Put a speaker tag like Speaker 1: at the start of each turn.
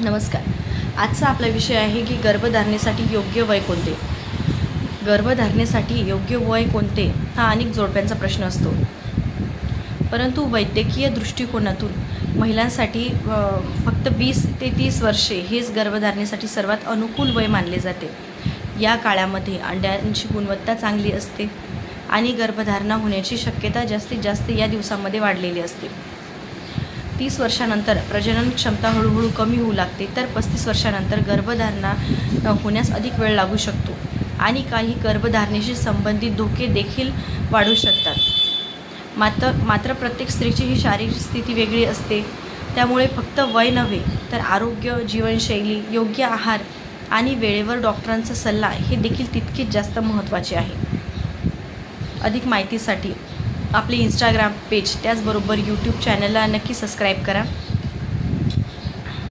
Speaker 1: नमस्कार. आजचा आपला विषय आहे की गर्भधारणेसाठी योग्य वय कोणते. गर्भधारणेसाठी योग्य वय कोणते हा अनेक जोडप्यांचा प्रश्न असतो, परंतु वैद्यकीय दृष्टिकोनातून महिलांसाठी फक्त 20 ते 30 वर्षे हेच गर्भधारणेसाठी सर्वात अनुकूल वय मानले जाते. या काळामध्ये अंड्यांची गुणवत्ता चांगली असते आणि गर्भधारणा होण्याची शक्यता जास्तीत जास्त या दिवसामध्ये वाढलेली असते. 30 वर्षानंतर प्रजनन क्षमता हळूहळू कमी होऊ लागते, तर 35 वर्षानंतर गर्भधारणा होण्यास अधिक वेळ लागू शकतो आणि काही गर्भधारणेशी संबंधित धोके देखील वाढू शकतात. मात्र प्रत्येक स्त्रीची ही शारीरिक स्थिती वेगळी असते, त्यामुळे फक्त वय नव्हे तर आरोग्य, जीवनशैली, योग्य आहार आणि वेळेवर डॉक्टरांचा सल्ला हे देखील तितकेच जास्त महत्त्वाचे आहे. अधिक माहितीसाठी आपले इंस्टाग्राम पेज त्याचबरोबर यूट्यूब चॅनलला नक्की सबस्क्राईब करा.